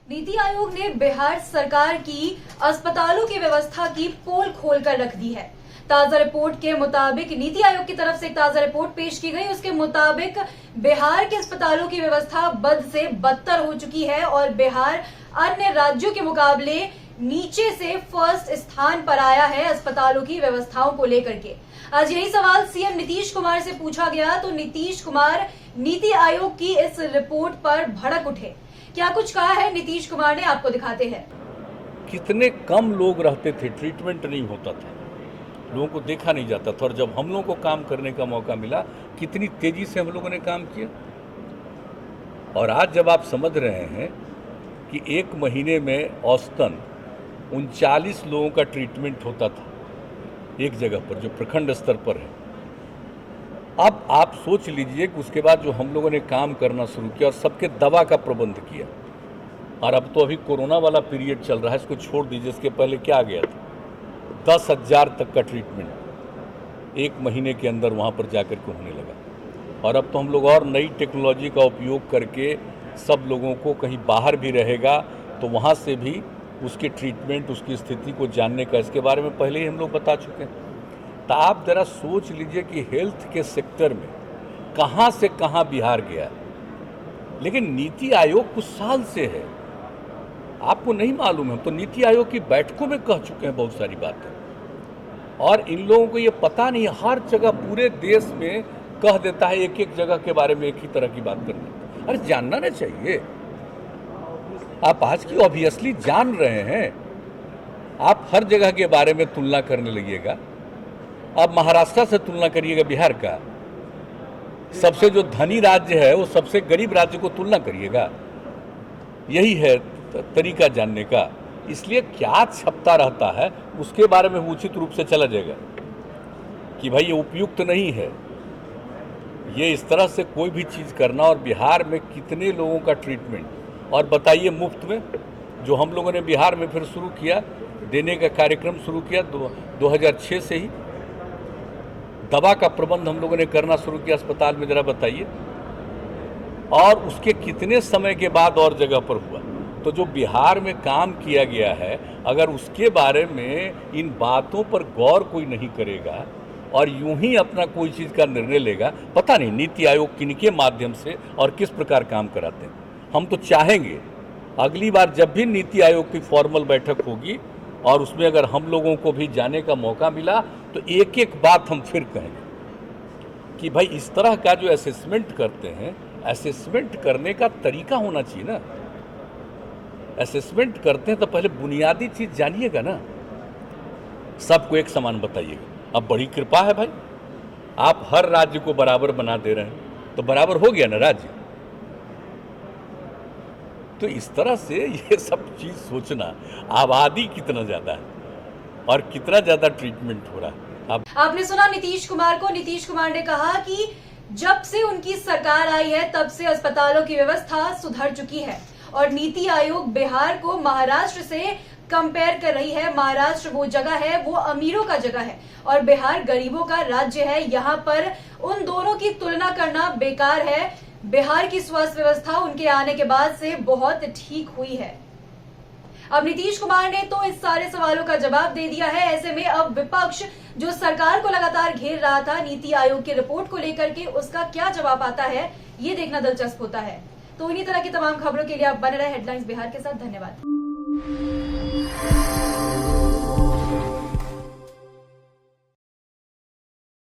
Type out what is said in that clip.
नीति आयोग ने बिहार सरकार की अस्पतालों की व्यवस्था की पोल खोलकर रख दी है। ताजा रिपोर्ट के मुताबिक नीति आयोग की तरफ से एक ताजा रिपोर्ट पेश की गई। उसके मुताबिक बिहार के अस्पतालों की व्यवस्था बद से बदतर हो चुकी है और बिहार अन्य राज्यों के मुकाबले नीचे से फर्स्ट स्थान पर आया है अस्पतालों की व्यवस्थाओं को लेकर के। आज यही सवाल सीएम नीतीश कुमार से पूछा गया तो नीतीश कुमार नीति आयोग की इस रिपोर्ट पर भड़क उठे। क्या कुछ कहा है नीतीश कुमार ने, आपको दिखाते हैं। कितने कम लोग रहते थे, ट्रीटमेंट नहीं होता था, लोगों को देखा नहीं जाता था, और जब हम लोगों को काम करने का मौका मिला कितनी तेजी से हम लोगों ने काम किया। और आज जब आप समझ रहे हैं कि एक महीने में औसतन 39 लोगों का ट्रीटमेंट होता था एक जगह पर, जो प्रखंड स्तर पर है, अब आप सोच लीजिए कि उसके बाद जो हम लोगों ने काम करना शुरू किया और सबके दवा का प्रबंध किया, और अब तो अभी कोरोना वाला पीरियड चल रहा है, इसको छोड़ दीजिए, इसके पहले क्या आ गया था, 10,000 तक का ट्रीटमेंट एक महीने के अंदर वहाँ पर जाकर के होने लगा। और अब तो हम लोग और नई टेक्नोलॉजी का उपयोग करके सब लोगों को कहीं बाहर भी रहेगा तो वहाँ से भी उसके ट्रीटमेंट, उसकी स्थिति को जानने का, इसके बारे में पहले ही हम लोग बता चुके हैं। तो आप ज़रा सोच लीजिए कि हेल्थ के सेक्टर में कहाँ से कहाँ बिहार गया। लेकिन नीति आयोग कुछ साल से है, आपको नहीं मालूम है, तो नीति आयोग की बैठकों में कह चुके हैं बहुत सारी बातें, और इन लोगों को ये पता नहीं, हर जगह पूरे देश में कह देता है, एक एक जगह के बारे में एक ही तरह की बात करनी। अरे जानना ना चाहिए। आप आज की ऑब्वियसली जान रहे हैं, आप हर जगह के बारे में तुलना करने लगिएगा। अब महाराष्ट्र से तुलना करिएगा बिहार का, सबसे जो धनी राज्य है वो सबसे गरीब राज्य को तुलना करिएगा। यही है तरीका जानने का। इसलिए क्या छपता रहता है उसके बारे में उचित रूप से चला जाएगा कि भाई ये उपयुक्त नहीं है, ये इस तरह से कोई भी चीज़ करना। और बिहार में कितने लोगों का ट्रीटमेंट, और बताइए मुफ्त में, जो हम लोगों ने बिहार में फिर शुरू किया देने का कार्यक्रम शुरू किया 2006 से ही, दवा का प्रबंध हम लोगों ने करना शुरू किया अस्पताल में, ज़रा बताइए। और उसके कितने समय के बाद और जगह पर हुआ। तो जो बिहार में काम किया गया है, अगर उसके बारे में इन बातों पर गौर कोई नहीं करेगा और यूं ही अपना कोई चीज़ का निर्णय लेगा, पता नहीं नीति आयोग किनके माध्यम से और किस प्रकार काम कराते हैं। हम तो चाहेंगे अगली बार जब भी नीति आयोग की फॉर्मल बैठक होगी और उसमें अगर हम लोगों को भी जाने का मौका मिला तो एक एक बात हम फिर कहेंगे कि भाई इस तरह का जो असेसमेंट करते हैं, असेसमेंट करने का तरीका होना चाहिए ना। असेसमेंट करते हैं तो पहले बुनियादी चीज़ जानिएगा ना, सबको एक समान बताइएगा। अब बड़ी कृपा है भाई, आप हर राज्य को बराबर बना दे रहे हैं, तो बराबर हो गया ना राज्य। तो इस तरह से ये सब चीज़ सोचना, आबादी कितना ज़्यादा है और कितना ज़्यादा ट्रीटमेंट हो रहा है। आपने सुना नीतीश कुमार को। नीतीश कुमार ने कहा कि जब से उनकी सरकार आई है तब से अस्पतालों की व्यवस्था सुधर चुकी है और नीति आयोग बिहार को महाराष्ट्र से कंपेयर कर रही है। महाराष्ट्र वो जगह है, वो अमीरों का जगह है और बिहार गरीबों का राज्य है। यहाँ पर उन दोनों की तुलना करना बेकार है। बिहार की स्वास्थ्य व्यवस्था उनके आने के बाद से बहुत ठीक हुई है। अब नीतीश कुमार ने तो इस सारे सवालों का जवाब दे दिया है। ऐसे में अब विपक्ष जो सरकार को लगातार घेर रहा था नीति आयोग की रिपोर्ट को लेकर के, उसका क्या जवाब आता है ये देखना दिलचस्प होता है। तो इन्हीं तरह की तमाम खबरों के लिए आप बने रहे हेडलाइंस बिहार के साथ। धन्यवाद।